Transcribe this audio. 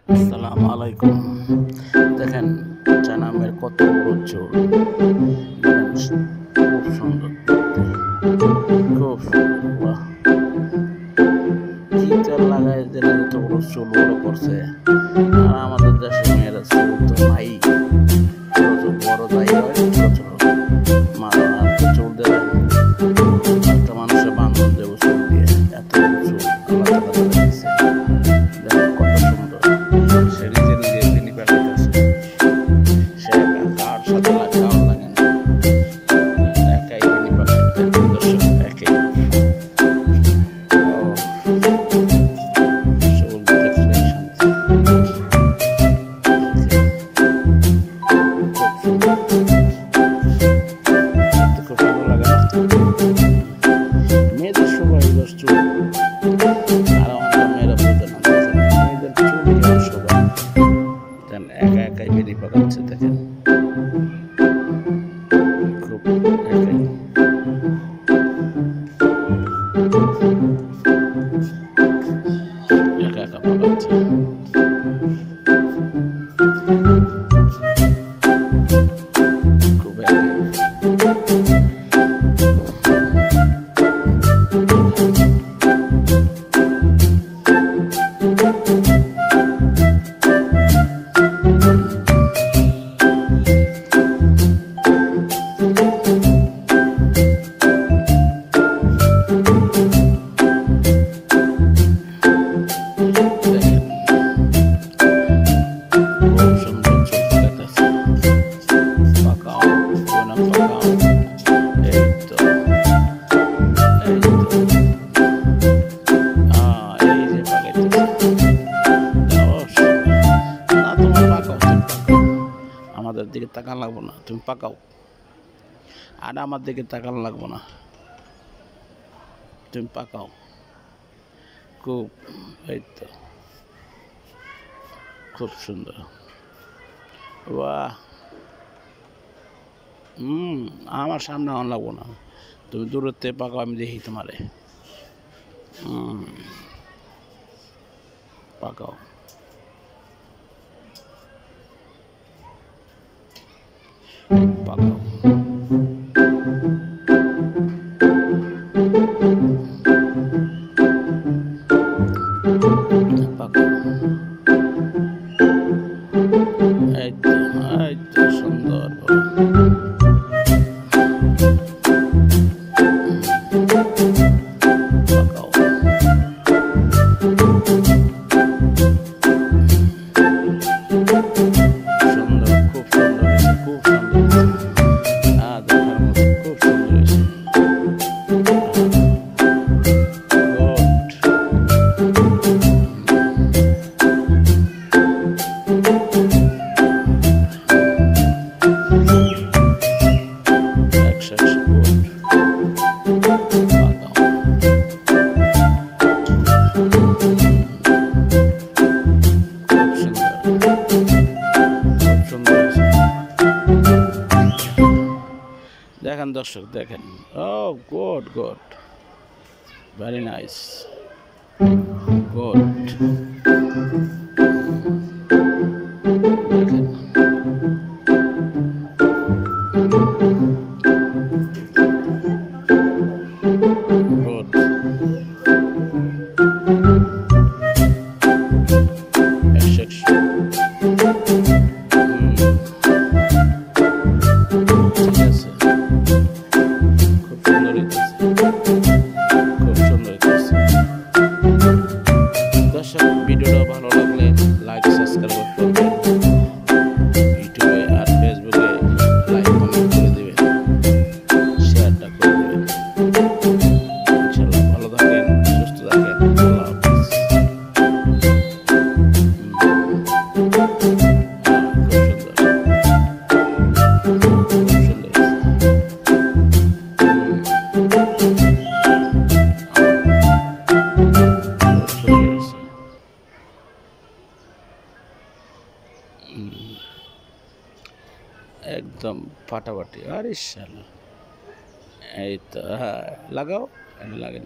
আসসালামু আলাইকুম। দেখেন জানামের কত বড় চুল, দেখেন খুব সুন্দর দেখতে, খুব সুন্দর। বাহ, কি তেল লাগাই দিলে এত বড় চুল বড় করছে। আর আমাদের দেশের মেয়েরা চুল তো নাই, বড় যাই হয় ছোট ছোট চুল দেবে। একটা মানুষের বান্ধব দেবো চুল দিয়ে, এত বড় চুল আল্লাহ তাআলা তাদের দিছে। দেখেন কত সুন্দর, সে নিজে নিজে তিনি পাঠাইতেছে, সে একা কার সাথে কার লাগে না, একাই তিনি পাঠাইতে দর্শক একাই। চুল দেখলে শান্তি, খুব সুন্দর লাগে না? মেয়েদের সবাই চুল, আর আমাদের মেয়েরা বলতে না, মেয়েদের চুল সবাই একা একাই বেরিয়ে পাকাচ্ছে। দেখেন খুব একাই, একা একা পাকাচ্ছে। খুব একাই। আমাদের দিকে তাকান লাগবো না, তুমি পাকাও। আর আমার দিকে তাকান লাগবো না, তুমি পাকাও। খুব, এই তো খুব সুন্দর। বাহ, আমার সামনে আন লাগবো না, তুমি দূরের থেকে পাকাও, আমি দেখি তোমারে। পাকাও। পাকাও। এই তো সুন্দর। পাকাও। সুন্দর, খুব সুন্দর হয়েছে, খুব সুন্দর হয়েছে। দেখার মতো খুব সুন্দর হয়েছে। দেখেন দর্শক, দেখেন, oh good good, very nice, good. দেখেন গুড, ঠিক আছে, খুব সুন্দর হইতেছে, খুব সুন্দর হইতেছে। দর্শক, ভিডিওটা ভালো লাগলে লাইক সাবস্ক্রাইব করবেন, ইউটিউবে আর ফেসবুকে লাইক কমেন্ট করে দেবেন, শেয়ারটা করে দেবেন। ইনশাআল্লাহ ভালো থাকেন, সুস্থ থাকেন, আল্লাহ হাফেজ। একদম ফাটাফাটি। আরে শালা, এই তো, হ্যাঁ লাগাও, লাগাই।